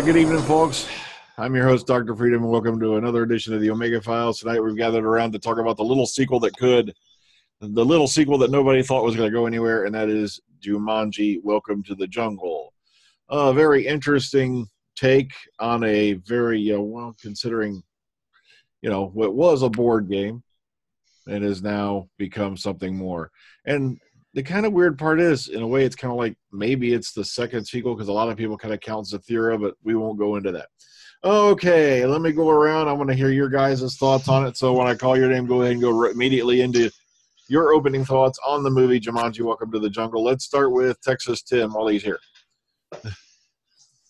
Good evening, folks. I'm your host, Dr. Freedom, and welcome to another edition of the Omega Files. Tonight we've gathered around to talk about the little sequel that nobody thought was going to go anywhere, and that is Jumanji, Welcome to the Jungle. A very interesting take on a very, considering, what was a board game, and has now become something more. And the kind of weird part is, in a way, it's kind of like maybe it's the second sequel because a lot of people kind of count Zathura, but we won't go into that. Okay, let me go around. I want to hear your guys' thoughts on it. So when I call your name, go ahead and go immediately into your opening thoughts on the movie Jumanji, Welcome to the Jungle. Let's start with Texas Tim while he's here.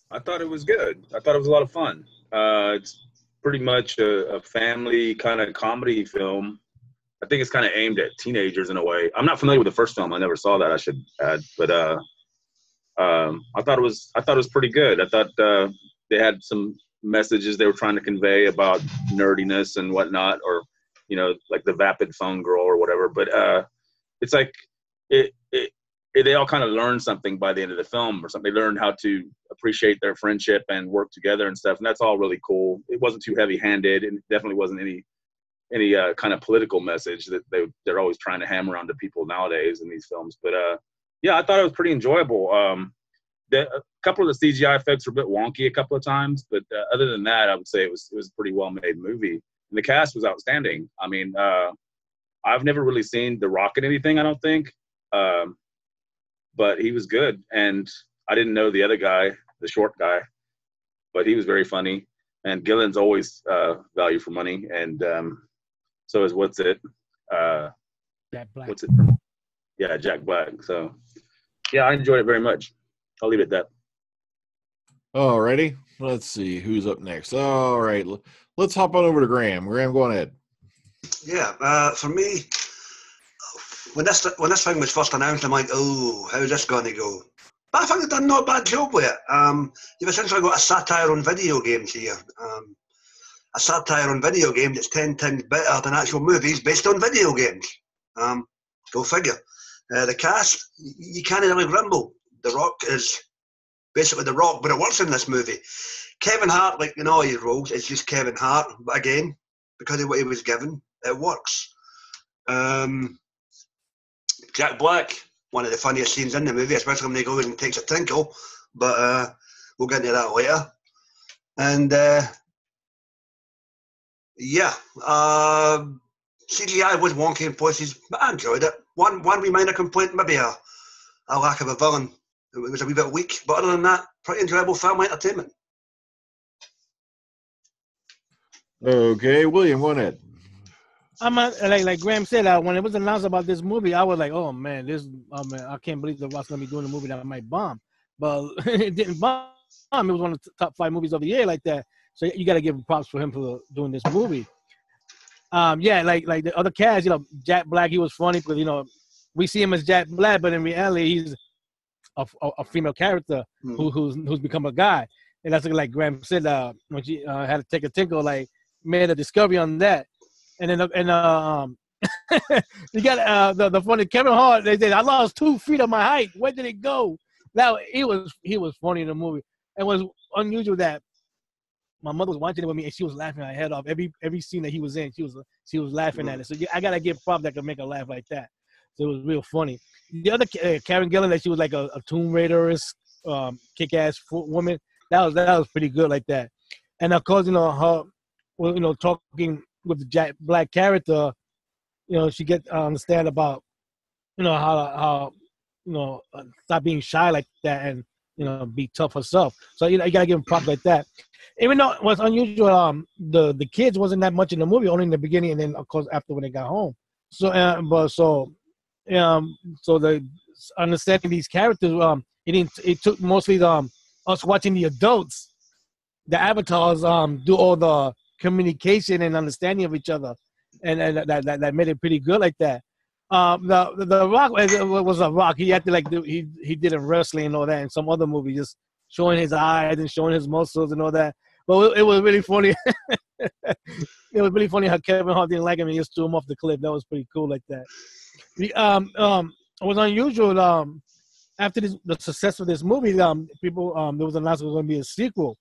I thought it was good. I thought it was a lot of fun. It's pretty much a family kind of comedy film. I think it's kind of aimed at teenagers in a way. I'm not familiar with the first film. I never saw that, I should add. But I thought it was pretty good. I thought they had some messages they were trying to convey about nerdiness and whatnot, or like the vapid phone girl or whatever. But it's like they all kind of learned something by the end of the film or something. They learned how to appreciate their friendship and work together and stuff. And that's all really cool. It wasn't too heavy-handed, and definitely wasn't any kind of political message that they're always trying to hammer onto people nowadays in these films. But yeah, I thought it was pretty enjoyable. A couple of the CGI effects were a bit wonky a couple of times, but other than that, I would say it was a pretty well-made movie. And the cast was outstanding. I mean, I've never really seen The Rock in anything, I don't think, but he was good. And I didn't know the other guy, the short guy, but he was very funny. And Gillen's always value for money, and so is Jack Black. What's it from? Yeah, Jack Black. So, yeah, I enjoyed it very much. I'll leave it at that. All righty. Let's see who's up next. All right. Let's hop on over to Graham. Graham, go on ahead. Yeah, for me, when this thing was first announced, I'm like, oh, how's this going to go? But I think they've done not a bad job with it. You've essentially got a satire on video games here. A satire on video games that's 10 times better than actual movies based on video games. Go figure. The cast, you can't really grumble. The Rock is basically The Rock, but it works in this movie. Kevin Hart, like in all his roles, is just Kevin Hart. But again, because of what he was given, it works. Jack Black, one of the funniest scenes in the movie, especially when he goes and takes a tinkle. But we'll get into that later. And CGI was wonky in places, but I enjoyed it. One wee minor complaint, maybe a lack of a villain. It was a wee bit weak, but other than that, pretty enjoyable family entertainment. Okay, William, go ahead. I'm like Graham said, when it was announced about this movie, I was like, oh man, I can't believe The Rock's gonna be doing a movie that might bomb. But it didn't bomb. It was one of the top 5 movies of the year like that. So you got to give props for him for doing this movie. Yeah, like the other cast, Jack Black, he was funny because we see him as Jack Black, but in reality he's a female character who's become a guy, and that's like Graham said when she had to take a tinkle, like made a discovery on that, and then you got the funny Kevin Hart. They said I lost 2 feet of my height. Where did it go? Now he was funny in the movie. It was unusual that my mother was watching it with me, and she was laughing her head off every scene that he was in. She was laughing at it. So I gotta give props that could make her laugh like that. So it was real funny. The other Karen Gillan, that she was like a Tomb Raider-esque kick-ass woman. That was pretty good like that. And of course, her, talking with the Jack Black character, she get understand about, how stop being shy like that and be tough herself. So you gotta give him props like that. Even though it was unusual, the kids wasn't that much in the movie, only in the beginning, and then of course after when they got home. So the understanding these characters, it took mostly us watching the adults, the avatars, do all the communication and understanding of each other, and that made it pretty good like that. The Rock was a Rock. He acted like he did in wrestling and all that, and some other movie, just showing his eyes and showing his muscles and all that. But it was really funny. It was really funny how Kevin Hart didn't like him and just threw him off the cliff. That was pretty cool like that. It was unusual. After the success of this movie, people there was announced there was going to be a sequel,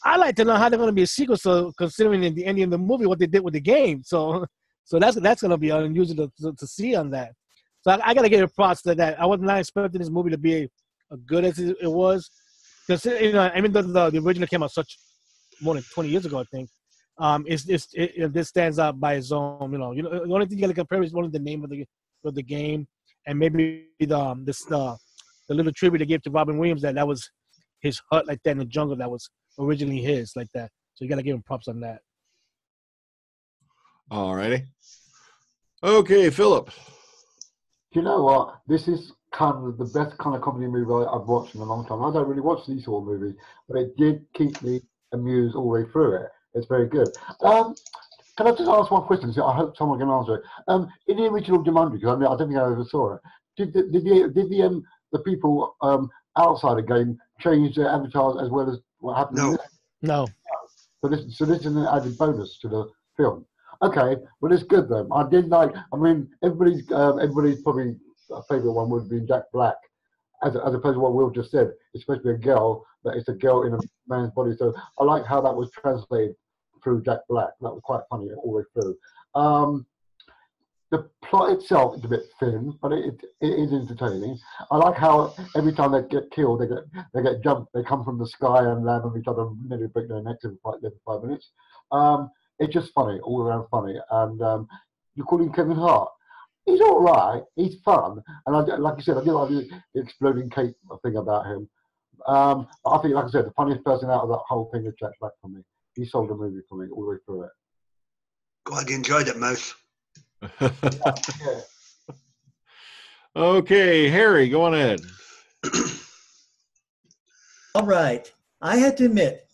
I like to know how they're going to be a sequel. So considering in the ending of the movie what they did with the game, so that's going to be unusual to see on that. So I got to give a props to that. I was not expecting this movie to be as good as it was, because even though the original came out such more than 20 years ago, I think. This stands out by its own. The only thing you got to compare is only the name of the game, and maybe the little tribute they gave to Robin Williams that was his hut like that in the jungle that was originally his like that. So you got to give him props on that. All righty. Okay, Philip. You know what? This is kind of the best kind of comedy movie I've watched in a long time. I don't really watch these sort of movies, but it did keep me amused all the way through it. It's very good. Can I just ask one question? I hope someone can answer it. In the original Jumanji, because I don't think I ever saw it, did the people outside the game change their avatars as well as what happened? No. In this? No. So this is an added bonus to the film. Okay, well it's good then. I did like. I mean, everybody's probably a favourite one would be Jack Black, as opposed to what Will just said. It's supposed to be a girl, but it's a girl in a man's body. So I like how that was translated through Jack Black. That was quite funny all the way through. The plot itself is a bit thin, but it is entertaining. I like how every time they get killed, they get jumped. They come from the sky and land on each other, and nearly break their necks in 5 minutes. It's just funny, all around funny. And you call him Kevin Hart. He's all right. He's fun. And like you said, I do like the exploding cape thing about him. But I think, like I said, the funniest person out of that whole thing is Jack Black for me. He sold the movie for me all the way through it. Glad you enjoyed it, Mouse. Yeah. Okay, Harry, go on ahead. All right. I have to admit,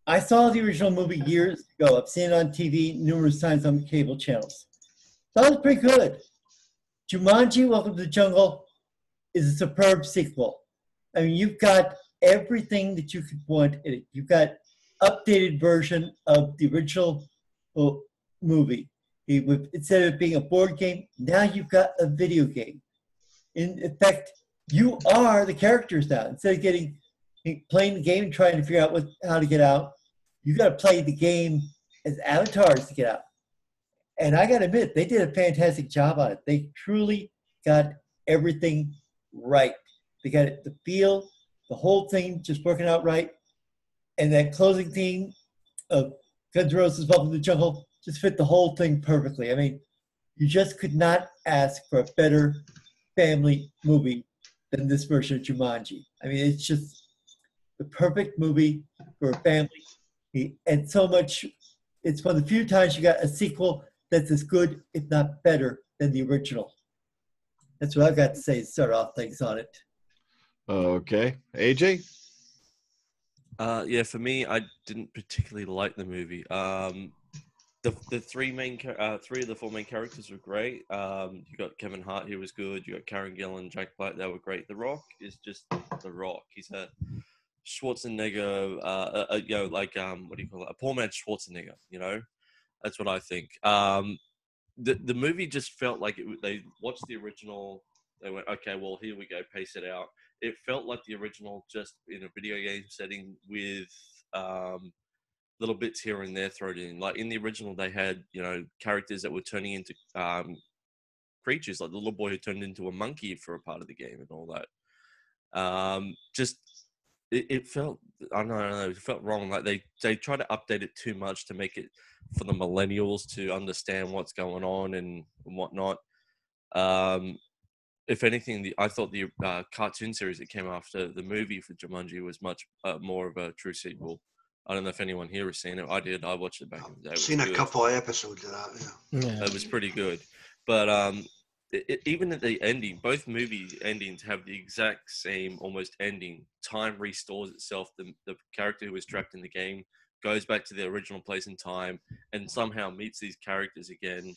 I saw the original movie years ago. I've seen it on TV numerous times on cable channels. So it was pretty good. Jumanji, Welcome to the Jungle is a superb sequel. I mean, you've got everything that you could want in it. You've got updated version of the original movie. Instead of it being a board game, now you've got a video game. In fact, you are the characters now. Instead of playing the game and trying to figure out how to get out, you got to play the game as avatars to get out. And I got to admit, they did a fantastic job on it. They truly got everything right. They got it, the feel, the whole thing just working out right. And that closing theme of Guns N' Roses' Welcome to the Jungle just fit the whole thing perfectly. I mean, you just could not ask for a better family movie than this version of Jumanji. I mean, it's just the perfect movie for a family. And so much, it's one of the few times you got a sequel that's as good, if not better, than the original. That's what I've got to say to start off things on it. Okay. AJ? Yeah, for me, I didn't particularly like the movie. The three of the four main characters were great. You got Kevin Hart, he was good. You got Karen Gillan, Jack Black, they were great. The Rock is just The Rock. He's a Schwarzenegger, what do you call it? A poor man's Schwarzenegger. That's what I think. The movie just felt like they watched the original. They went, okay, well, here we go, pace it out. It felt like the original, just in a video game setting with little bits here and there thrown in. Like in the original, they had characters that were turning into creatures, like the little boy who turned into a monkey for a part of the game and all that. It felt, I don't know, it felt wrong. Like they try to update it too much to make it for the millennials to understand what's going on and whatnot. If anything, I thought the cartoon series that came after the movie for Jumanji was much more of a true sequel. I don't know if anyone here has seen it. I did. I watched it back in the day. I've seen a couple of episodes of that, yeah. It was pretty good. But even at the ending, both movie endings have the exact same almost ending. Time restores itself. The character who was trapped in the game goes back to the original place in time and somehow meets these characters again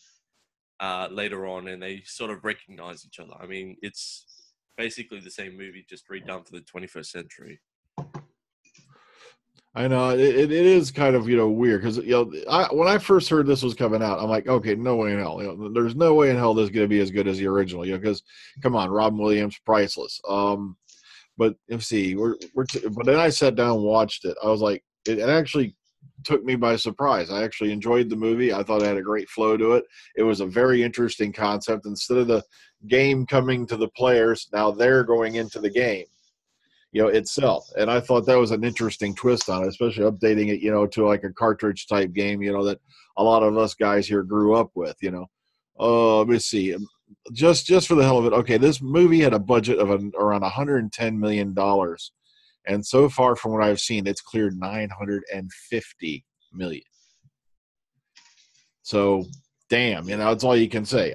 later on, and they sort of recognize each other. I mean, it's basically the same movie, just redone for the 21st century. I know it is kind of weird because when I first heard this was coming out, I'm like, okay, no way in hell. There's no way in hell this is going to be as good as the original. Because come on, Robin Williams, priceless. But let's see, but then I sat down and watched it. I was like, it actually took me by surprise. I actually enjoyed the movie. I thought it had a great flow to it. It was a very interesting concept. Instead of the game coming to the players, now they're going into the game, itself. And I thought that was an interesting twist on it, especially updating it, to like a cartridge type game, that a lot of us guys here grew up with, let me see. Just for the hell of it. Okay, this movie had a budget of around $110 million. And so far, from what I've seen, it's cleared $950 million. So, damn, that's all you can say.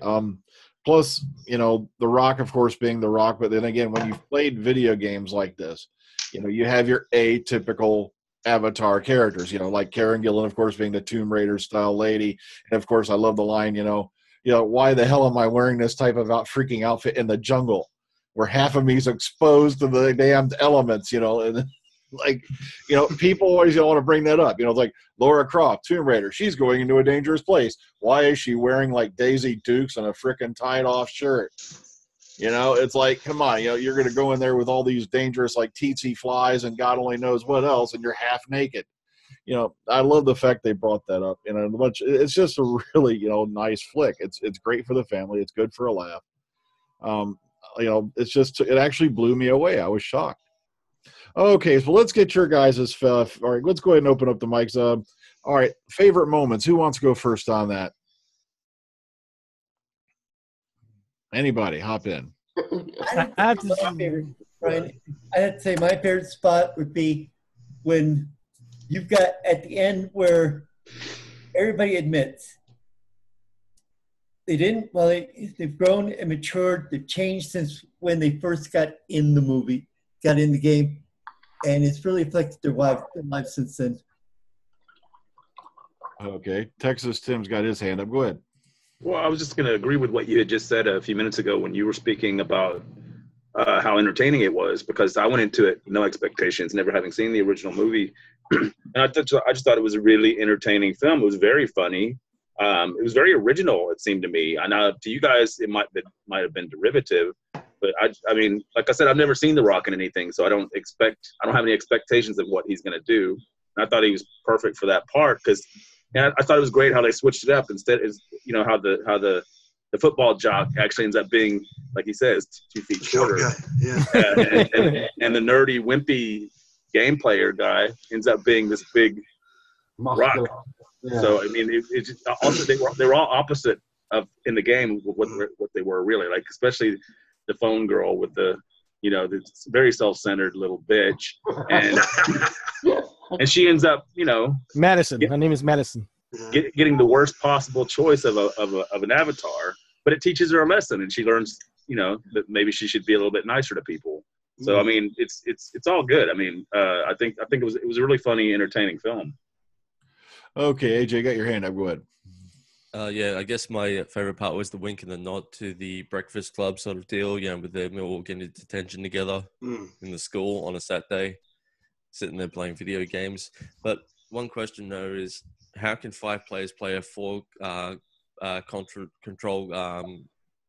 Plus, The Rock, of course, being The Rock. But then again, when you've played video games like this, you have your atypical Avatar characters. Like Karen Gillan, of course, being the Tomb Raider style lady, and of course, I love the line. Why the hell am I wearing this type of freaking outfit in the jungle? Where half of me is exposed to the damned elements, and people always want to bring that up. It's like Laura Croft, Tomb Raider, she's going into a dangerous place. Why is she wearing like Daisy Dukes and a frickin' tied off shirt? It's like, come on, you're going to go in there with all these dangerous like tsetse flies and God only knows what else, and you're half naked. I love the fact they brought that up. It's just a really, nice flick. It's great for the family. It's good for a laugh. It actually blew me away. I was shocked. Okay, so let's get your guys' stuff. All right, let's go ahead and open up the mics. All right, favorite moments. Who wants to go first on that? Anybody, hop in. I have to say my favorite, Brian. I have to say my favorite spot would be when you've got at the end where everybody admits they've grown and matured. They've changed since when they first got in the game, and it's really affected their lives since then. Okay, Texas Tim's got his hand up. Go ahead. Well, I was just going to agree with what you had just said a few minutes ago when you were speaking about how entertaining it was, because I went into it no expectations, never having seen the original movie, and I just thought it was a really entertaining film. It was very funny. It was very original, it seemed to me. I know to you guys, it might have been derivative, but I mean, like I said, I've never seen The Rock in anything, so I don't have any expectations of what he's going to do. And I thought he was perfect for that part because I thought it was great how they switched it up. Instead, how the football jock actually ends up being, like he says, 2 feet shorter. Yeah. And the nerdy, wimpy game player guy ends up being this big rock. Yeah. So I mean, it's also they were all opposite of in the game what they were really like, especially the phone girl with the this very self-centered little bitch, and she ends up Madison. Her name is Madison. Getting the worst possible choice of an avatar, but it teaches her a lesson, and she learns that maybe she should be a little bit nicer to people. So I mean, it's all good. I mean, I think it was a really funny, entertaining film. Okay, AJ, got your hand up. Go ahead. Yeah, I guess my favorite part was the wink and the nod to the Breakfast Club sort of deal, with them all getting into detention together in the school on a Saturday, sitting there playing video games. But one question, though, is how can 5 players play a 4 control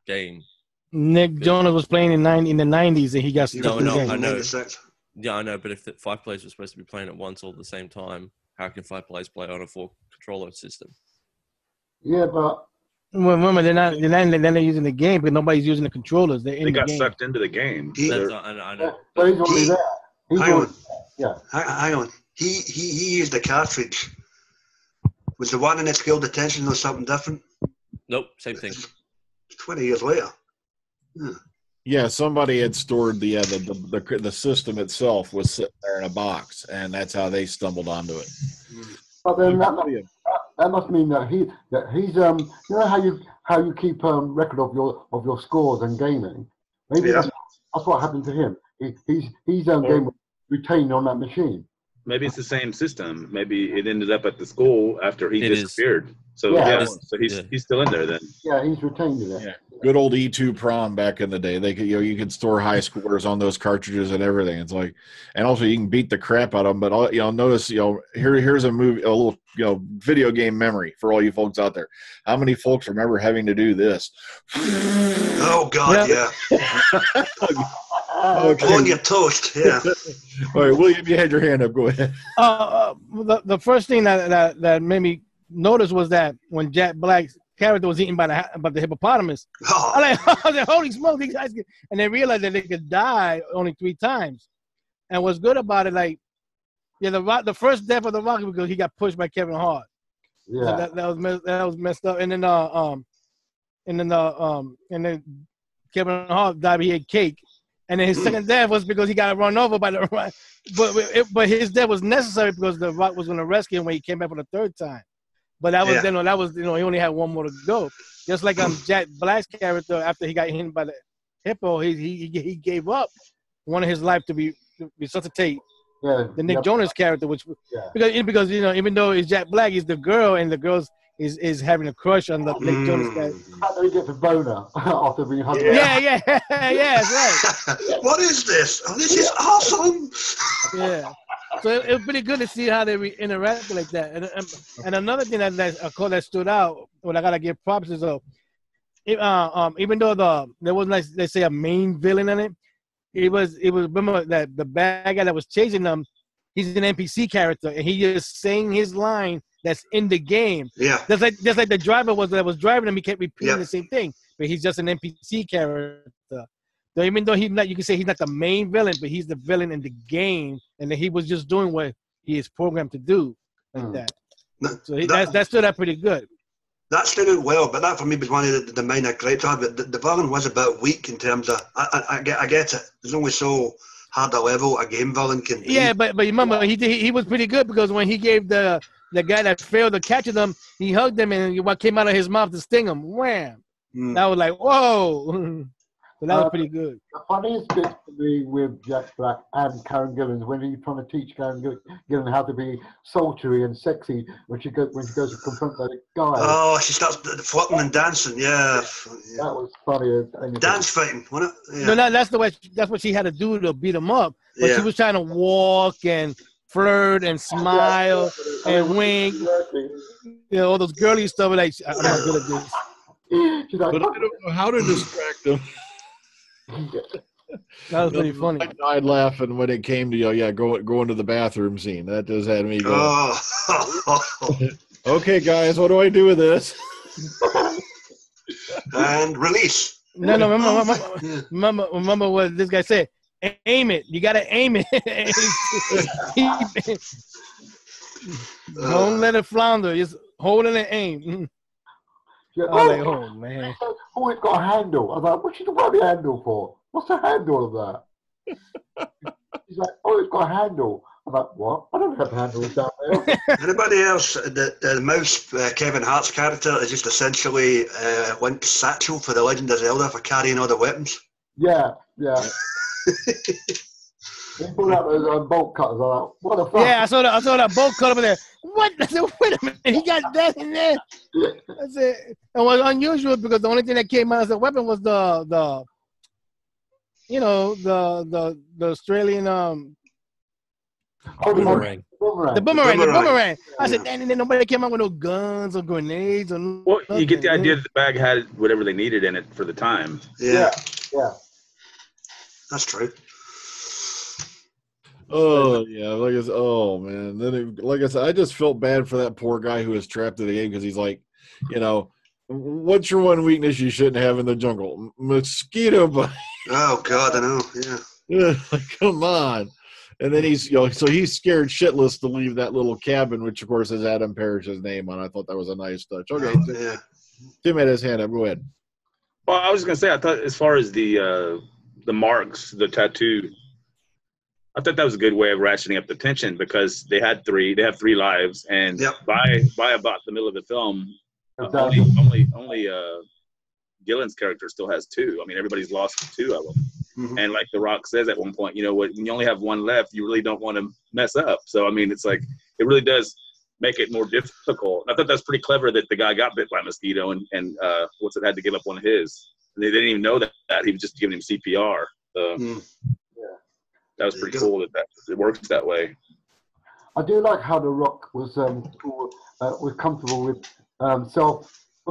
game? Nick Jonas was playing in the 90s and he got stuck in the game. I know. Yeah, I know, but if 5 players were supposed to be playing at once all at the same time, how can 5 players play on a 4 controller system? Yeah, but remember they're not using the game, but nobody's using the controllers. They got sucked into the game. I know. So he's already there. Hang on. He used the cartridge. Was the one in skill detention or something different? Nope, same thing. 20 years later. Yeah, somebody had stored the system itself was sitting there in a box, and that's how they stumbled onto it. But then that must mean that he's how you keep record of your scores and gaming. Maybe that's what happened to him. He's game retained on that machine. Maybe it's the same system. Maybe it ended up at the school after he disappeared. So so he's still in there then. Yeah, he's retained it. Yeah. Good old E2 prom back in the day. They could you could store high scores on those cartridges and everything. It's like, and also you can beat the crap out of them. But notice here's a little video game memory for all you folks out there. How many folks remember having to do this? Oh God, yeah. Okay. On your toast, yeah. All right, William, you had your hand up. Go ahead. The first thing that made me notice was that when Jack Black's character was eaten by the hippopotamus, Oh, I was like, holy smoke, these guys and they realized that they could die only 3 times. And what's good about it, like, yeah, the first death of the Rock because he got pushed by Kevin Hart. Yeah. So that was messed up. And then Kevin Hart died. He ate cake. And then his second death was because he got run over by the Rock. But his death was necessary because the Rock was going to rescue him when he came back for the 3rd time. But that was he only had one more to go. Just like Jack Black's character after he got hit by the hippo, he gave up wanting his life to be resuscitate the Nick Jonas character, which because even though it's Jack Black, he's the girl, and the girl is having a crush on the Nick Jonas character. How do he get the boner after being hugged? Yeah, that's right. What is this? Oh, this is awesome. Yeah. So it was pretty good to see how they interacted like that. And another thing that stood out, what I gotta give props is even though there wasn't, like, let's say, a main villain in it, it was remember that the bad guy that was chasing them, he's an NPC character, and he just saying his line that's in the game. Yeah. Just like the driver that was driving him, he kept repeating the same thing, but he's just an NPC character. So even though you can say he's not the main villain, but he's the villain in the game, and that he was just doing what he is programmed to do, like that. So that stood out pretty good. That stood out well, but that for me was one of the minor gripes. But the villain was a bit weak in terms of. I get it. There's only so hard a level a game villain can be. Yeah, but remember he was pretty good because when he gave the guy that failed to catch them, he hugged him, and what came out of his mouth to sting him, wham! That was like, whoa. So that was pretty good. The funniest bit for me with Jack Black and Karen Gillan is when he's trying to teach Karen Gillan how to be sultry and sexy when she goes to confront that guy. Oh, she starts flirting and dancing. Yeah. That was funny as anything. Dance fighting, wasn't it? Yeah. No, that's what she had to do to beat him up. But she was trying to walk and flirt and smile and wink. All those girly stuff. Like, I'm not good at this. She's like, but I don't know how to distract them. That was pretty funny. I died laughing when it came to go into the bathroom scene. That just had me go. Oh. Okay, guys, what do I do with this? And release. No, remember what this guy said. Aim it. You gotta aim it. Don't let it flounder. Just hold it and aim. Yeah, I was like, oh man. Oh, it's got a handle. I was like, what's she got the handle for? What's the handle of that? He's like, oh, it's got a handle. I'm like, what? I don't have handles down there. Anybody else? The mouse, Kevin Hart's character, is just essentially Link's satchel for the Legend of Zelda for carrying all the weapons. Yeah. He pulled out those bolt cutters. I'm like, what the fuck? Yeah, I saw that bolt cut over there. What? I said, wait a minute, he got that in there. I said, it was unusual because the only thing that came out as a weapon was the Australian boomerang. The boomerang. I said, and then nobody came out with no guns or grenades or nothing. Well, you get the idea that the bag had whatever they needed in it for the time. Yeah. That's true. Oh yeah, oh man. Then like I said, I just felt bad for that poor guy who was trapped in the game because he's like, what's your one weakness you shouldn't have in the jungle? Mosquito bite. Oh God, I know. Yeah. Yeah, like, come on. And then he's so he's scared shitless to leave that little cabin, which of course has Adam Parrish's name on. I thought that was a nice touch. Okay, Tim had his hand up. Go ahead. Well, I was gonna say, I thought as far as the marks, the tattoo, I thought that was a good way of ratcheting up the tension because they have 3 lives, and by about the middle of the film, only Gillen's character still has 2. I mean, everybody's lost 2 of them. Mm-hmm. And like The Rock says at one point, when you only have 1 left, you really don't want to mess up. So I mean, it's like it really does make it more difficult. I thought that's pretty clever that the guy got bit by a mosquito and had to give up one of his. And they didn't even know that he was just giving him CPR. That was pretty cool that it works that way. I do like how The Rock was comfortable with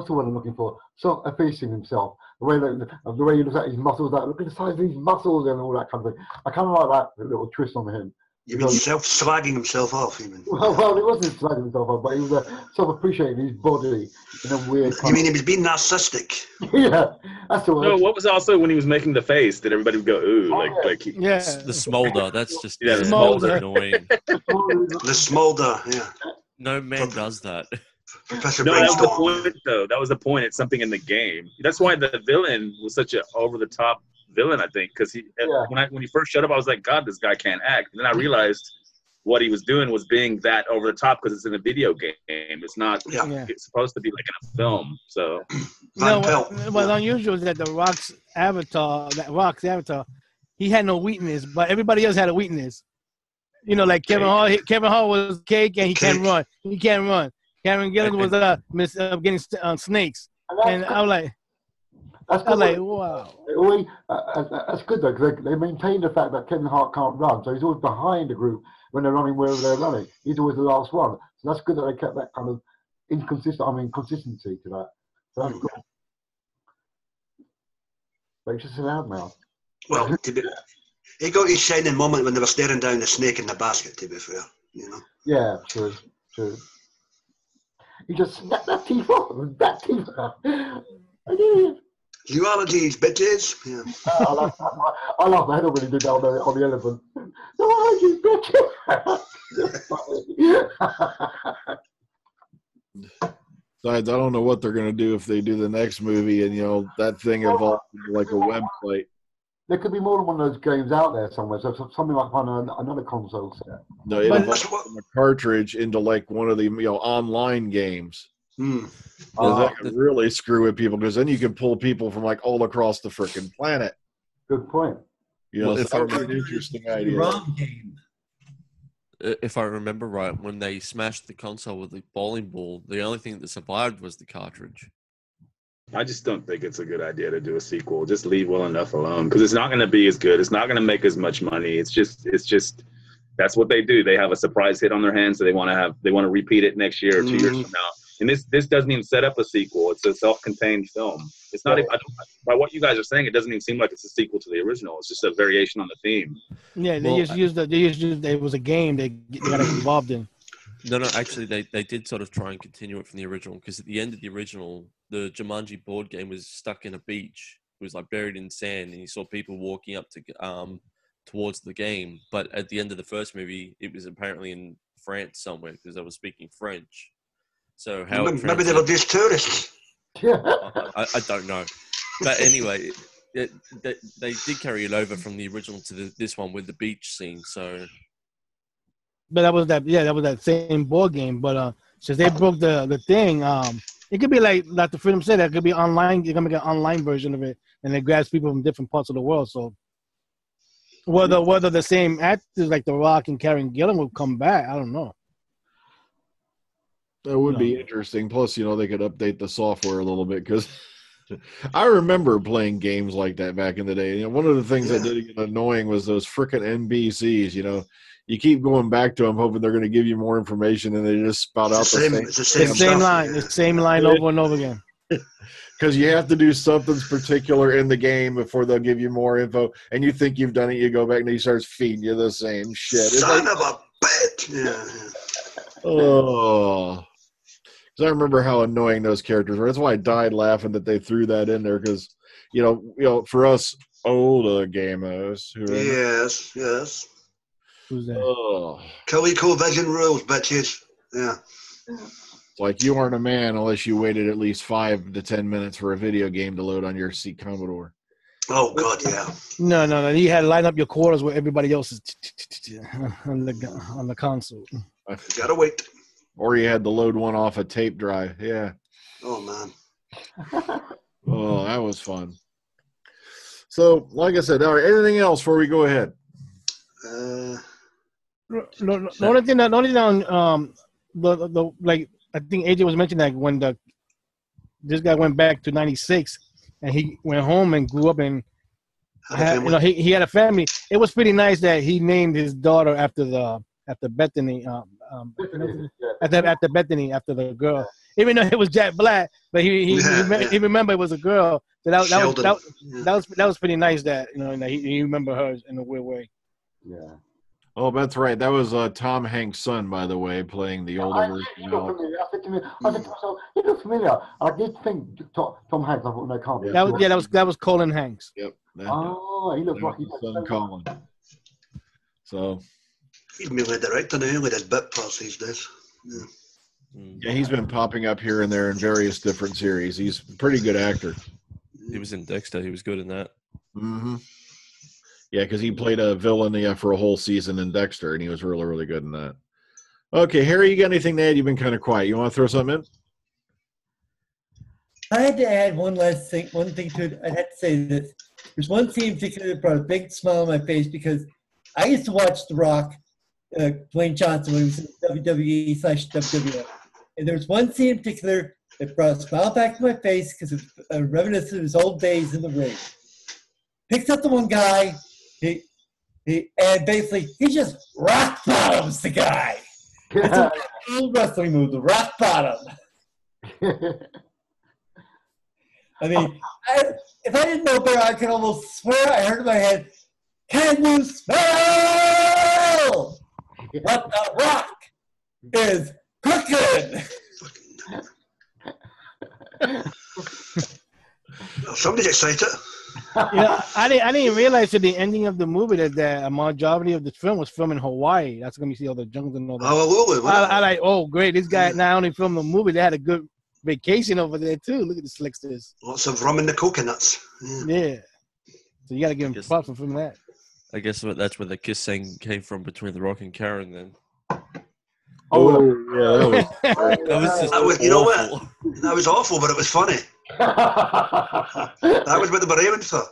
what's the word I'm looking for? So effacing himself. The way he looks at his muscles, like look at the size of these muscles and all that kind of thing. I kind of like that little twist on him. You mean slagging himself off, even? Well, he wasn't slagging himself off, but he was self-appreciating his body in a weird. You mean he was being narcissistic? Yeah, that's the word. No, what was also when he was making the face? Did everybody go ooh? Yeah. The smolder. That's just Yeah, the smolder. annoying. The smolder, yeah. No man does that. Professor No, that was the Brainstorm. point, though. That was the point. It's something in the game. That's why the villain was such an over-the-top villain, I think, because when he first showed up, I was like, God, this guy can't act. And then I realized what he was doing was being that over the top because it's in a video game. It's not. Yeah. It's supposed to be like in a film. So Van No, Pelt. what's unusual is that the Rock's avatar, he had no weakness, but everybody else had a weakness. You know, like Kevin Hart was cake and he can't run. He can't run. Karen Gillan was getting snakes, and I was like, wow. That's good though, because they maintain the fact that Kevin Hart can't run, so he's always behind the group when they're running wherever they're running. He's always the last one, so that's good that they kept that kind of consistency to that. So that's cool. But it's just an loudmouth. Well, he got his shining moment when they were staring down the snake in the basket. To be fair, you know. Yeah, true. He just snapped that teeth off. I did. Zoologies, bitches. Yeah. I love that. I don't really do that on the elephant. Zoologies, bitches. Besides, I don't know what they're going to do if they do the next movie and, that thing evolved into like a website. There could be more than one of those games out there somewhere. So something like on another console set. No, it evolved from a cartridge into like one of the online games. That could really screw with people because then you can pull people from like all across the freaking planet. Good point. If that's an interesting idea. If I remember right, when they smashed the console with the bowling ball, the only thing that survived was the cartridge. I just don't think it's a good idea to do a sequel. Just leave well enough alone because it's not going to be as good. It's not going to make as much money. It's just that's what they do. They have a surprise hit on their hands, so they want to repeat it next year or 2 years from now. And this doesn't even set up a sequel. It's a self-contained film. It's not by what you guys are saying. It doesn't even seem like it's a sequel to the original. It's just a variation on the theme. Yeah, it was a game they got involved in. No, actually, they did sort of try and continue it from the original because at the end of the original, the Jumanji board game was stuck in a beach. It was like buried in sand, and you saw people walking up to towards the game. But at the end of the first movie, it was apparently in France somewhere because they were speaking French. So maybe they were just tourists. I don't know, but anyway, they did carry it over from the original to this one with the beach scene. So. But that was that same board game. But since they broke the thing, it could be like Dr. Freedom said, that could be online. You're gonna make an online version of it, and it grabs people from different parts of the world. So whether the same actors like The Rock and Karen Gillan will come back, I don't know. That would be interesting. Plus, they could update the software a little bit because I remember playing games like that back in the day. One of the things that did get annoying was those frickin' NBCs. You keep going back to them, hoping they're going to give you more information, and they just spout out the same line over and over again. Because you have to do something particular in the game before they'll give you more info, and you think you've done it, you go back and he starts feeding you the same shit. Son of a bitch! Oh. I remember how annoying those characters were. That's why I died laughing that they threw that in there because, for us older gamers. Yes. Who's that? Oh. ColecoVision rules, bitches. Yeah. It's like you aren't a man unless you waited at least 5 to 10 minutes for a video game to load on your C Commodore. Oh, God, yeah. No. You had to line up your quarters where everybody else is on the console. You gotta wait. Or you had to load one off a tape drive. Yeah. Oh, man. Oh, that was fun. So, like I said, all right, anything else before we go ahead? The only thing like I think AJ was mentioning that when this guy went back to 96 and he went home and grew up and he had a family. It was pretty nice that he named his daughter after the after Bethany. Bethany, yeah. After Bethany, after the girl. Even though it was Jack Black, but he remembered it was a girl. So that was pretty nice. That he remembered her in a weird way. Yeah. Oh, that's right. That was Tom Hanks' son, by the way, playing the older version. He looked familiar. I said to myself, he looked familiar. I did think Tom Hanks. I thought, no, can't be. That was Colin Hanks. Yep. He looks like he's son Colin. So he's mainly a director now with his bit parts these days. Yeah, he's been popping up here and there in various different series. He's a pretty good actor. He was in Dexter. He was good in that. Mm-hmm. Yeah, because he played a villain for a whole season in Dexter, and he was really, really good in that. Okay, Harry, you got anything to add? You've been kind of quiet. You want to throw something in? I had to add one thing to it. I had to say this. There's one scene in particular that brought a big smile on my face because I used to watch The Rock, Dwayne Johnson, when he was in WWE/WWF. And there was one scene in particular that brought a smile back to my face because it was reminiscent of his old days in the ring. Picks up the one guy, and basically he just rock bottoms the guy. It's an old wrestling move, the rock bottom. I mean, if I didn't know better, I could almost swear I heard in my head, "Can you smell what the Rock is cooking?" Somebody's excited. I didn't realize at the ending of the movie that a majority of the film was filmed in Hawaii. That's gonna be all the jungles and all that. Oh, I like. Oh, great! This guy not only filmed the movie, they had a good vacation over there too. Look at the slicksters. Lots of rum in the coconuts. Yeah. So you got to give him props from that. I guess that's where the kiss scene came from between The Rock and Karen. Then. Oh yeah, That was just you know what? That was awful, but it was funny. That was what they were aiming for.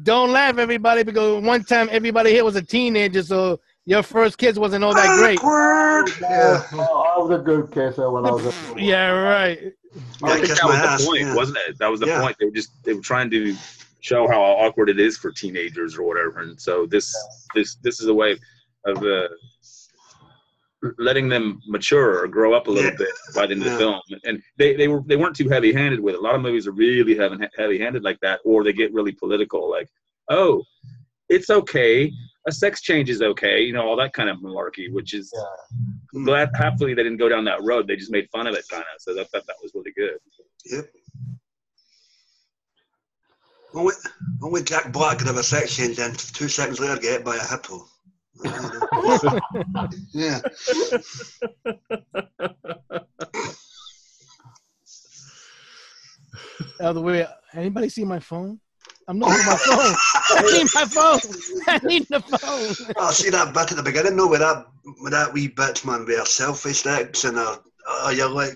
Don't laugh, everybody, because one time everybody here was a teenager, so your first kiss wasn't all that great. Yeah. I was a good kisser when I was a Yeah, right. I think that was the point, wasn't it? That was the point. They were trying to show how awkward it is for teenagers or whatever, and so this is a way of letting them mature or grow up a little bit by the end of the film. And they weren't too heavy-handed with it. A lot of movies are really heavy-handed like that, or they get really political, like, oh, it's okay, a sex change is okay, all that kind of malarkey, which is glad happily they didn't go down that road. They just made fun of it kind of. So that was really good. Yep. Only Jack Black could have a sex change and 2 seconds later get hit by a hippo. Yeah. Out of the way. Anybody see my phone? I'm looking for my phone. I need my phone. I need the phone. I see that bit at the beginning, though, with that wee bit, man, with her selfie sticks and you're like.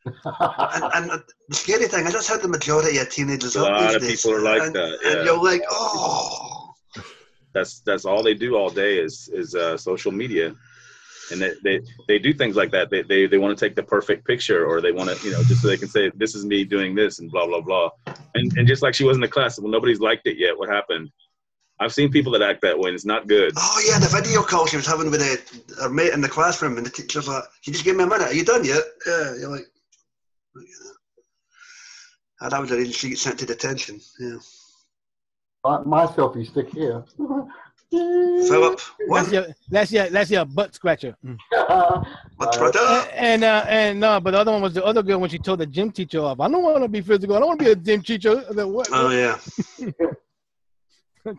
and the scary thing is that's how the majority of teenagers are. A lot of people are like that. Yeah. And you're like, oh. That's all they do all day is social media, and they do things like that. They want to take the perfect picture, or they want to just so they can say this is me doing this and blah blah blah. And just like she was in the class, well, nobody's liked it yet. What happened? I've seen people that act that way, and it's not good. Oh yeah, the video call she was having with her mate in the classroom, and the teacher's like, "You just give me a minute. Are you done yet?" Yeah, you're like, that was a real she gets sent to detention. Yeah. My selfie stick here. Philip, what? That's your butt scratcher. Butt scratcher? And no, but the other one was the other girl when she told the gym teacher off. I don't want to be physical. I don't want to be a gym teacher. What? Oh yeah.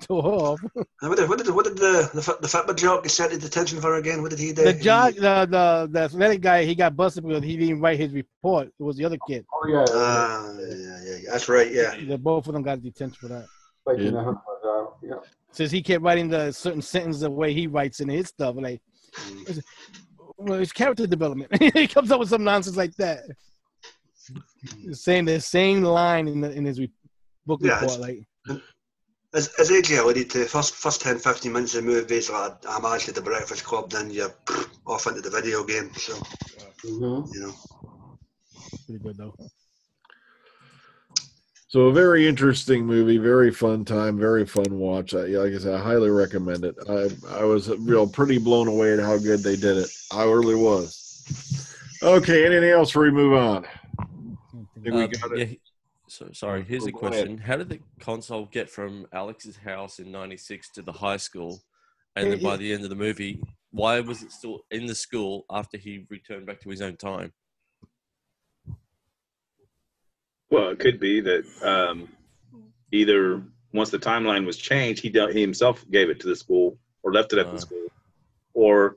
Told her off. What did the Fitbit jock get sent to detention for again? What did he do? The jock, the athletic guy, he got busted because he didn't write his report. It was the other kid. Oh yeah. Yeah. That's right. Yeah. Both of them got detention for that. Yeah. Since he kept writing the certain sentence the way he writes in his stuff, like, well, it's character development. He comes up with some nonsense like that, saying the same line in his book report. Like, as AJ alluded to, first 10, 15 minutes of the movie is like, I'm actually the Breakfast Club, then you're off into the video game. So, pretty good though. So a very interesting movie, very fun time, very fun watch. Like I said, I highly recommend it. I was pretty blown away at how good they did it. I really was. Okay, anything else before we move on? I think we got it. Yeah. So sorry. Here's a question: how did the console get from Alex's house in '96 to the high school, and then by the end of the movie, why was it still in the school after he returned back to his own time? Well, it could be that either once the timeline was changed, he himself gave it to the school or left it at the school, or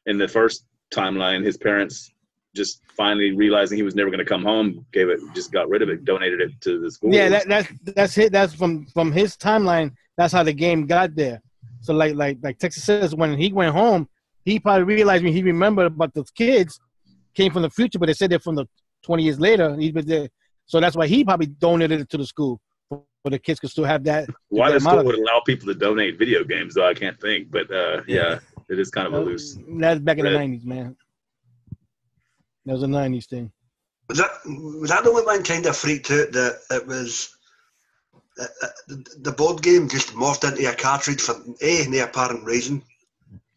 in the first timeline, his parents just finally realizing he was never going to come home, just got rid of it, donated it to the school. Yeah, that's it. That's from his timeline. That's how the game got there. So like Texas says, when he went home, he probably realized when he remembered about those kids came from the future, but they said they're from the 20 years later. He was there. So that's why he probably donated it to the school for the kids could still have that. Why the school would allow people to donate video games, though, I can't think. But yeah, it is kind of a loose. That's back in the 90s, man. That was a 90s thing. Was that the only one kind of freaked out that it was the board game just morphed into a cartridge for A, no apparent reason,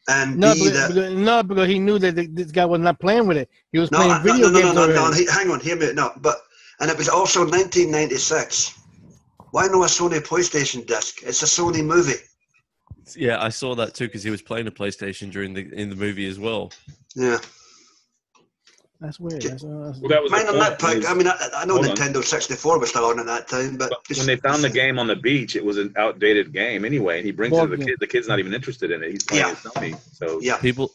and B, because he knew that this guy was not playing with it. He was playing video games. No, hang on, hear me. No, and it was also 1996. Why no a Sony PlayStation disc? It's a Sony movie. Yeah, I saw that too because he was playing a PlayStation in the movie as well. Yeah. That's weird. Well, that was minor nitpick. I mean, I know Nintendo 64 was still on at that time, but when they found the game on the beach, it was an outdated game anyway, and he brings it to the kid. The kid's not even interested in it. He's playing Sony. So yeah, people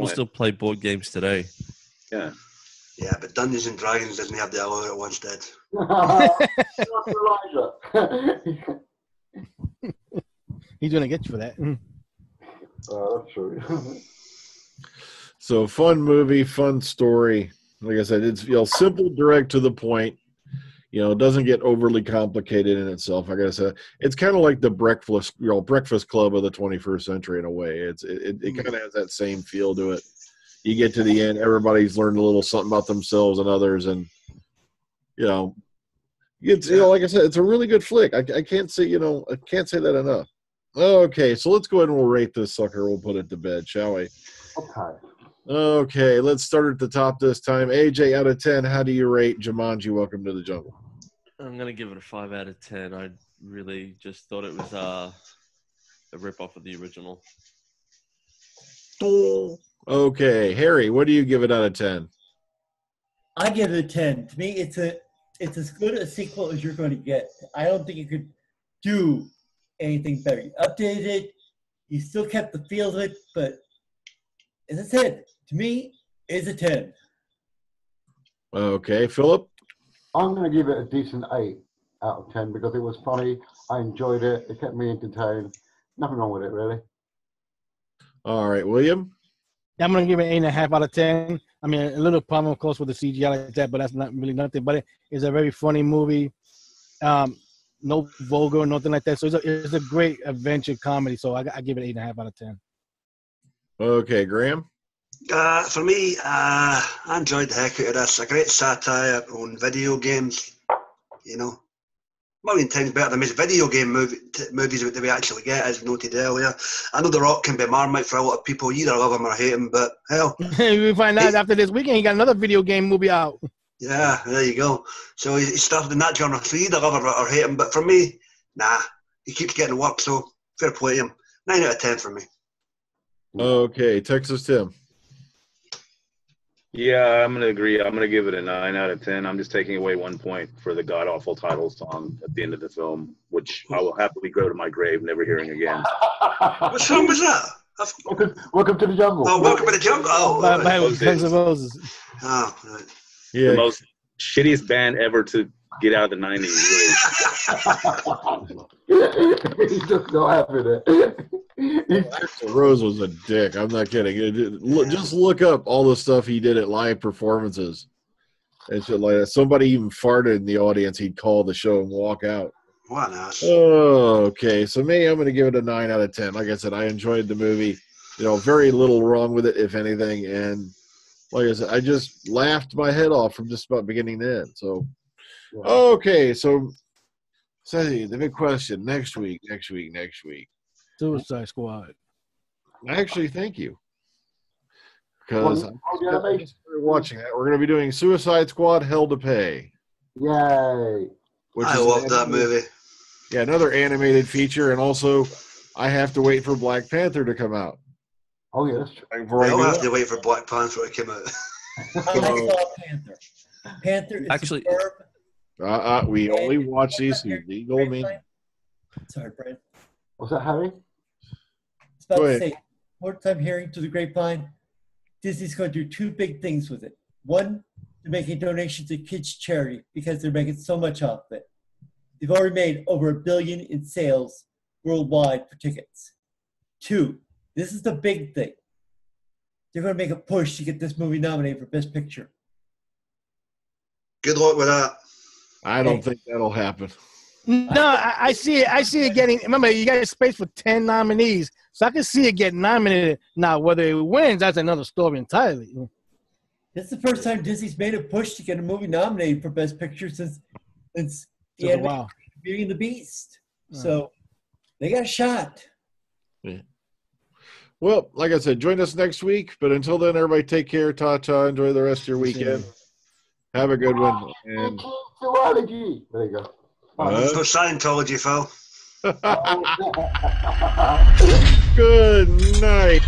still play board games today. Yeah. Yeah, but Dungeons and Dragons doesn't have the allure it once did. He's gonna get you for that. That's true. So fun movie, fun story. Like I said, it's simple, direct, to the point. It doesn't get overly complicated in itself. I gotta say, it's kind of like the breakfast club of the 21st century in a way. It kind of has that same feel to it. You get to the end, everybody's learned a little something about themselves and others, and it's like I said, it's a really good flick. I can't say that enough. Okay, so let's go ahead and we'll rate this sucker. We'll put it to bed, shall we? Okay, let's start at the top this time. AJ, out of 10, how do you rate Jumanji: Welcome to the Jungle? I'm gonna give it a 5 out of 10. I really just thought it was a rip-off of the original. Okay, Harry, what do you give it out of 10? I give it a 10. To me, it's as good a sequel as you're going to get. I don't think you could do anything better. You updated it, you still kept the feel of it, but as I said, to me, it's a 10. Okay, Philip? I'm going to give it a decent 8 out of 10 because it was funny. I enjoyed it. It kept me entertained. Nothing wrong with it, really. All right, William? I'm going to give it 8.5 out of 10. I mean, a little problem, of course, with the CGI like that, but that's not really nothing. But it's a very funny movie. No vulgar or nothing like that. So it's a great adventure comedy. So I give it 8.5 out of 10. Okay, Graham? For me, I enjoyed the heck out of this. A great satire on video games, a million times better than most video game movies that we actually get, as noted earlier. I know The Rock can be Marmite for a lot of people. You either love him or hate him, but hell. We find out after this weekend he got another video game movie out. Yeah, there you go. So he started in that genre. So you either love him or hate him. But for me, nah. He keeps getting work, so fair play to him. 9 out of 10 for me. Okay, Texas Tim. Yeah, I'm going to agree. I'm going to give it a 9 out of 10. I'm just taking away 1 point for the god-awful title song at the end of the film, which I will happily go to my grave never hearing again. What song was that? Welcome to the Jungle. Oh, Welcome to the Jungle. Oh, by Guns N' Roses. Oh, right. Yeah. The most shittiest band ever to get out of the 90s, really. He's just not having it. Rose was a dick. I'm not kidding. Just look up all the stuff he did at live performances and shit like that. Somebody even farted in the audience. He'd call the show and walk out. What an ass. Oh, okay. So me, I'm going to give it a 9 out of 10. Like I said, I enjoyed the movie. Very little wrong with it, if anything. And like I said, I just laughed my head off from just about beginning to end. So, okay. So Say the big question next week. Suicide Squad. Actually, thank you. Because I'm yeah, watching that. We're going to be doing Suicide Squad Hell to Pay. Yay. Which I is love that movie. Yeah, another animated feature. And also, I have to wait for Black Panther to come out. Oh, yeah, that's true. Before We I all do have that. to wait for Black Panther to come out. I saw Panther. Panther is Actually- superb. We only watch these through legal means. Sorry, Brent. What's that, Harry? I was about Go to ahead. say, what I'm hearing to the grapevine, Disney's going to do two big things with it. One, they're making donations to kids' charity because they're making so much off of it. They've already made over $1 billion in sales worldwide for tickets. Two, this is the big thing. They're going to make a push to get this movie nominated for Best Picture. Good luck with that. I don't think that'll happen. No, I see it. I see it getting. Remember, you got space for 10 nominees, so I can see it getting nominated. Now, whether it wins, that's another story entirely. This is the first time Disney's made a push to get a movie nominated for Best Picture since the Took a animated while. Beauty and the Beast. So they got a shot. Well, like I said, join us next week. But until then, everybody take care. Ta-ta. Enjoy the rest of your weekend. Have a good one. And Zoology. There you go. For Scientology, Phil. good night.